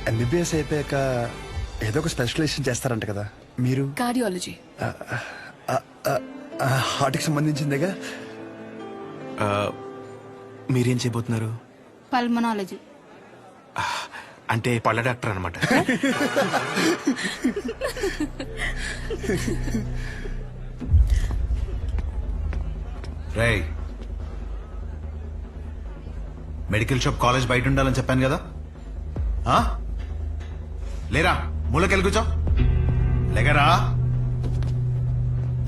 MBBS అయిపోయాక ఏదో ఒక స్పెషలైజేషన్ చేస్తారంట కదా మీరు? కార్డియాలజీ. హార్ట్కి సంబంధించిందేగా. మీరేం చేయబోతున్నారు? పల్మనాలజీ. అంటే పళ్ళ డాక్టర్ అనమాట. రేయ్, మెడికల్ షాప్ కాలేజ్ బయట ఉండాలని చెప్పాను కదా. లేరా, మూలకెళ్ళి కూర్చో. లేగరా.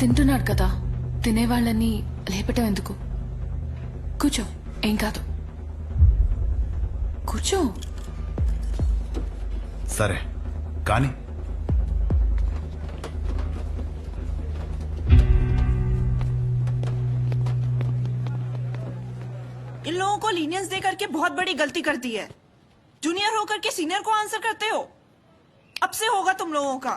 తింటున్నాడు కదా, తినేవాళ్ళని లేపటం ఎందుకు? కూర్చో, ఏం కాదు. కూర్చో. సరే కానీ इन लोगों को लीनियंस दे करके बहुत बड़ी गलती कर दी है। जूनियर होकर के सीनियर को आंसर करते हो। अब से होगा तुम लोगों का.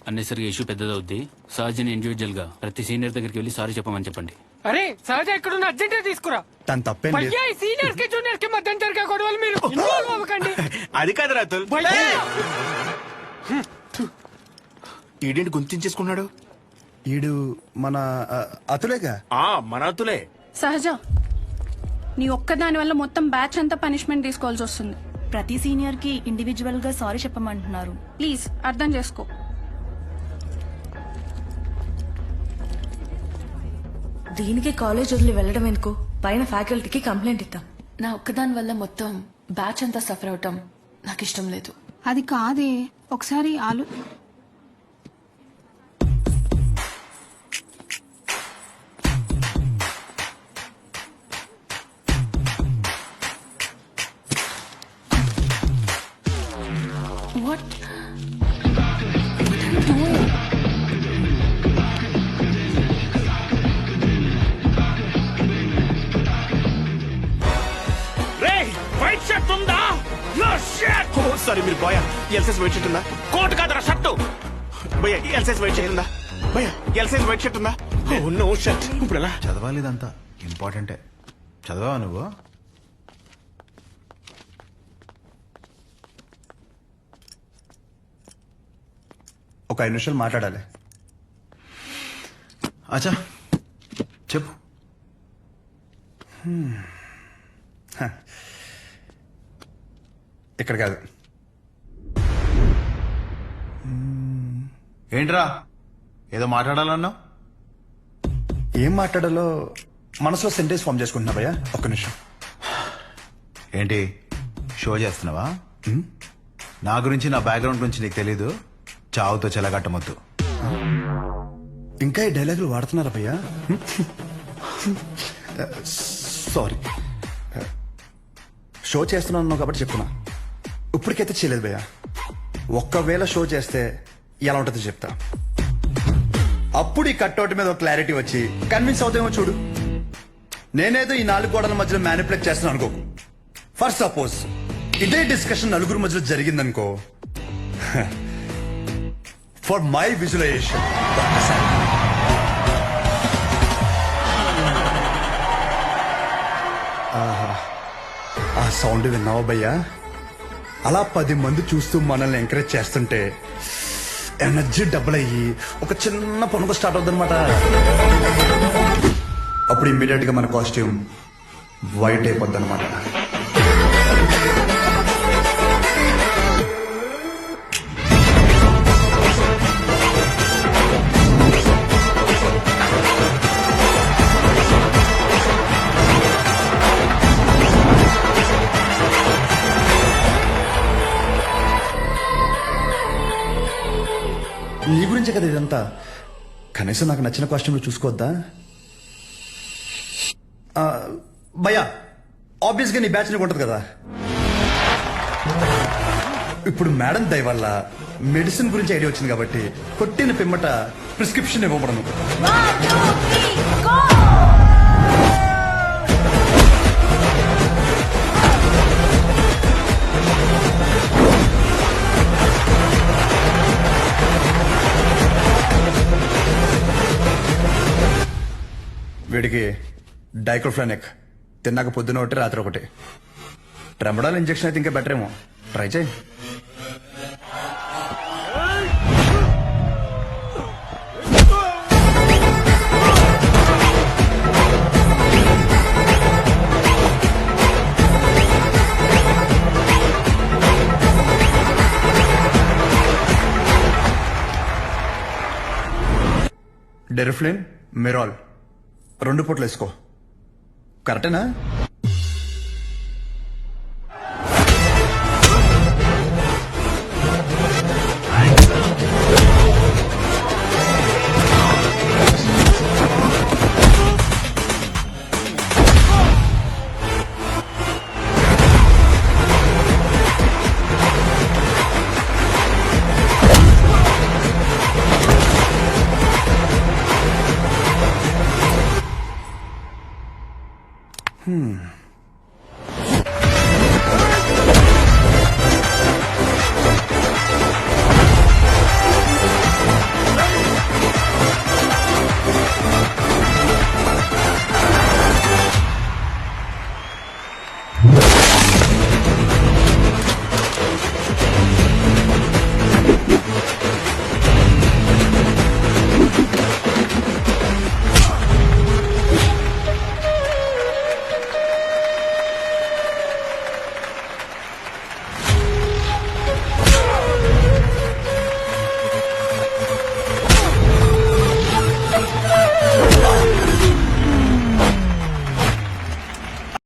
అన్నెసరిగా ఇష్యూ పెద్దదవుద్ది. సహజని ఇండివిజువల్ గా ప్రతి సీనియర్ దగ్గరికి వెళ్ళి సారీ చెప్పమని చెప్పండి. అరే సహజ ఎక్కడున్న అర్జెంట్ తీసుకురా. తను తప్పేం లేదు. సీనియర్స్ కి జూనియర్స్ కి మధ్య జరిగే గొడవలు మీరు ఇన్వాల్వ్ అవ్వకండి. అది కాదు రాతుల్. ఈడేంటి గుంతించేసుకున్నాడు? ఈడు మన అతులేగా. మన అతులే. సహజ, నీ ఒక్కదాని వల్ల మొత్తం బ్యాచ్ అంతా పనిష్మెంట్ తీసుకోవాల్సి వస్తుంది. ప్రతి సీనియర్ కి ఇండివిజువల్ గా సారీ చెప్పమంటున్నారు. ప్లీజ్ అర్థం చేసుకో. దీనికి కాలేజ్ వదిలి వెళ్ళడం ఎందుకు? పైన ఫ్యాకల్టీకి కంప్లైంట్ ఇద్దాం. నా ఒక్కదాని వల్ల మొత్తం బ్యాచ్ అంతా సఫర్ అవటం నాకు ఇష్టం లేదు. అది కాదే, ఒకసారి What? What are you doing? White shirt ఉందా? సారీ, మీరు బాయ్. ఎల్సైజ్ వైట్ షర్ట్ ఉందా? కోట్ కాదరా, షర్ట్. భయ్య ఎల్సైజ్ వైట్ షర్ట్ ఉందా? భయ్య ఎల్సైజ్ వైట్ షర్ట్ ఉందా? No shirt. ఇప్పుడు ఎలా చదవాలి? ఇదంతా ఇంపార్టెంటే. చదవా నువ్వు? ఒక 5 నిమిషాలు మాట్లాడాలి. అచ్చా చెప్పు. ఇక్కడ కాదు. ఏంట్రా ఏదో మాట్లాడాలన్నావు? ఏం మాట్లాడాలో మనసులో సెంటెన్స్ ఫామ్ చేసుకుంటున్నా భయ్యా. ఒక్క నిమిషం. ఏంటి షో చేస్తున్నావా? నా గురించి, నా బ్యాక్గ్రౌండ్ గురించి నీకు తెలీదు? చావుతో చెలగట్టమొద్దు. ఇంకా ఈ డైలాగులు వాడుతున్నారా భయ్యా? సారీ. షో చేస్తున్నాను కాబట్టి చెప్తున్నా. ఇప్పటికైతే చేయలేదు భయ్యా. ఒక్కవేళ షో చేస్తే ఎలా ఉంటుందో చెప్తా. అప్పుడు ఈ కట్అవుట్ మీద ఒక క్లారిటీ వచ్చి కన్విన్స్ అవుతామో చూడు. నేనేదో ఈ 4 గోడల మధ్యలో మ్యానిపులేట్ చేస్తున్నాను అనుకోకు. ఫర్ సపోజ్ ఇదే డిస్కషన్ నలుగురు మధ్యలో జరిగిందనుకో, ఫర్ మై విజువలైజేషన్ ఆ సౌండ్ విన్నావా భయ్యా? అలా 10 మంది చూస్తూ మనల్ని ఎంకరేజ్ చేస్తుంటే ఎనర్జీ డబుల్ అయ్యి ఒక చిన్న పనుకు స్టార్ట్ అవుతుంది అనమాట. అప్పుడు ఇమ్మీడియట్ గా మన కాస్ట్యూమ్ వైట్ అయిపోద్ది అనమాట. నీ గురించే కదా ఇదంతా. కనీసం నాకు నచ్చిన కాస్ట్యూమ్లు చూసుకోవద్దా భయ్యా? ఆబ్వియస్ గా నీ బ్యాచ్ నీకు ఉంటుంది కదా. ఇప్పుడు మేడం దయ వల్ల మెడిసిన్ గురించి ఐడియా వచ్చింది కాబట్టి కొట్టిన పిమ్మట ప్రిస్క్రిప్షన్ ఇవ్వబడను. వీడికి డైక్లోఫెనాక్ తిన్నాక పొద్దున ఒకటి రాత్రి ఒకటి. ట్రెమడాల్ ఇంజెక్షన్ అయితే ఇంకా బెటర్ ఏమో. ట్రై చేయి. డెరిఫ్లిన్, మిరాల్ 2 పూటలు వేసుకో. కరెక్టేనా?